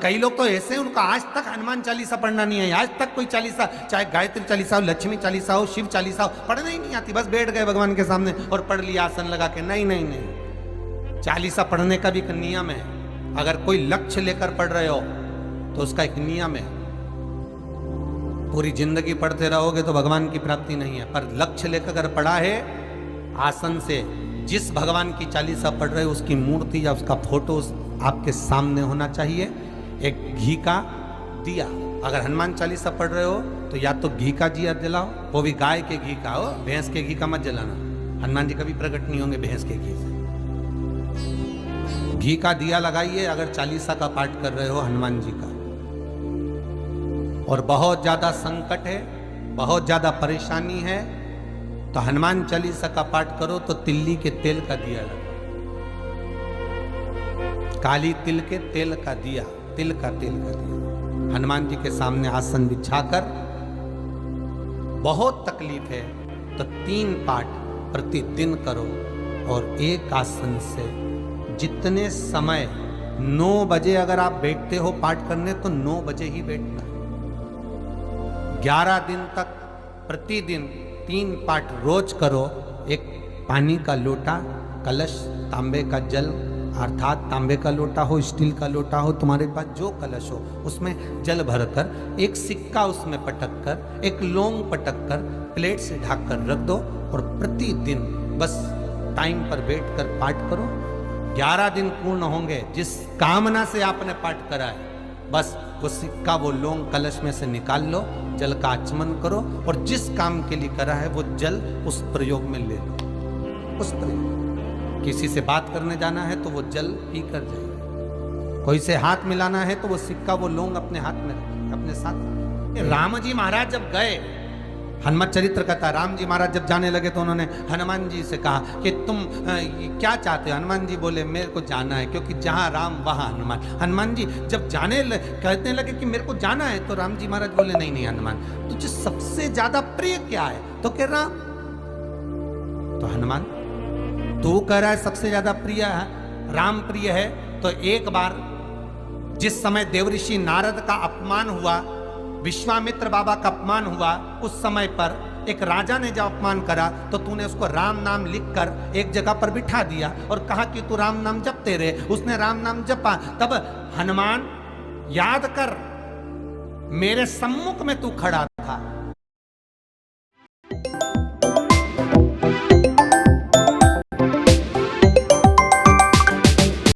कई लोग तो ऐसे हैं, उनका आज तक हनुमान चालीसा पढ़ना नहीं है, आज तक कोई चालीसा, चाहे गायत्री चालीसा हो, लक्ष्मी चालीसा हो, शिव चालीसा हो, पढ़ना ही नहीं आती, बस बैठ गए भगवान के सामने और पढ़ लिया आसन लगा के। नहीं नहीं नहीं, चालीसा पढ़ने का भी एक नियम है। अगर कोई लक्ष्य लेकर पढ़ रहे हो तो उसका एक नियम है। पूरी जिंदगी पढ़ते रहोगे तो भगवान की प्राप्ति नहीं है, पर लक्ष्य लेकर अगर पढ़ा है आसन से, जिस भगवान की चालीसा पढ़ रहे हो उसकी मूर्ति या उसका फोटो आपके सामने होना चाहिए। एक घी का दिया, अगर हनुमान चालीसा पढ़ रहे हो तो या तो घी का दिया जलाओ, वो भी गाय के घी का हो, भैंस के घी का मत जलाना। हनुमान जी कभी प्रकट नहीं होंगे भैंस के घी से। घी का दिया लगाइए अगर चालीसा का पाठ कर रहे हो हनुमान जी का। और बहुत ज्यादा संकट है, बहुत ज्यादा परेशानी है तो हनुमान चालीसा का पाठ करो तो तिल्ली के तेल का दिया लगाओ, काली तिल के तेल का दिया, तिल का तेल का दिया हनुमान जी के सामने आसन बिछाकर। बहुत तकलीफ है तो 3 पाठ प्रतिदिन करो और एक आसन से जितने समय 9 बजे अगर आप बैठते हो पाठ करने तो 9 बजे ही बैठना। 11 दिन तक प्रतिदिन 3 पाठ रोज करो। एक पानी का लोटा, कलश, तांबे का जल अर्थात तांबे का लोटा हो, स्टील का लोटा हो, तुम्हारे पास जो कलश हो उसमें जल भरकर, एक सिक्का उसमें पटक कर, एक लौंग पटक कर प्लेट से ढक कर रख दो और प्रतिदिन बस टाइम पर बैठकर पाठ करो। 11 दिन पूर्ण होंगे, जिस कामना से आपने पाठ करा है बस वो सिक्का, वो लौंग कलश में से निकाल लो, जल का आचमन करो और जिस काम के लिए करा है वो जल उस प्रयोग में ले लो। उस प्रयोग, किसी से बात करने जाना है तो वो जल पी कर जाइए, कोई से हाथ मिलाना है तो वो सिक्का, वो लौंग अपने हाथ में रखिए, अपने साथ। राम जी महाराज जब गए, हनुमत चरित्र कहता, राम जी महाराज जब जाने लगे तो उन्होंने हनुमान जी से कहा कि तुम क्या चाहते हो? हनुमान जी बोले मेरे को जाना है, क्योंकि जहां राम वहां हनुमान। हनुमान जी जब कहने लगे कि मेरे को जाना है तो राम जी महाराज बोले नहीं नहीं हनुमान, तुझे सबसे ज्यादा प्रिय क्या है? तो कह राम। तो हनुमान तू कह रहा है सबसे ज्यादा प्रिय है, राम प्रिय है, तो एक बार जिस समय देवऋषि नारद का अपमान हुआ, विश्वामित्र बाबा का अपमान हुआ, उस समय पर एक राजा ने जब अपमान करा तो तूने उसको राम नाम लिखकर एक जगह पर बिठा दिया और कहा कि तू राम नाम जपते रहे। उसने राम नाम जपा। तब हनुमान याद कर, मेरे सम्मुख में तू खड़ा था,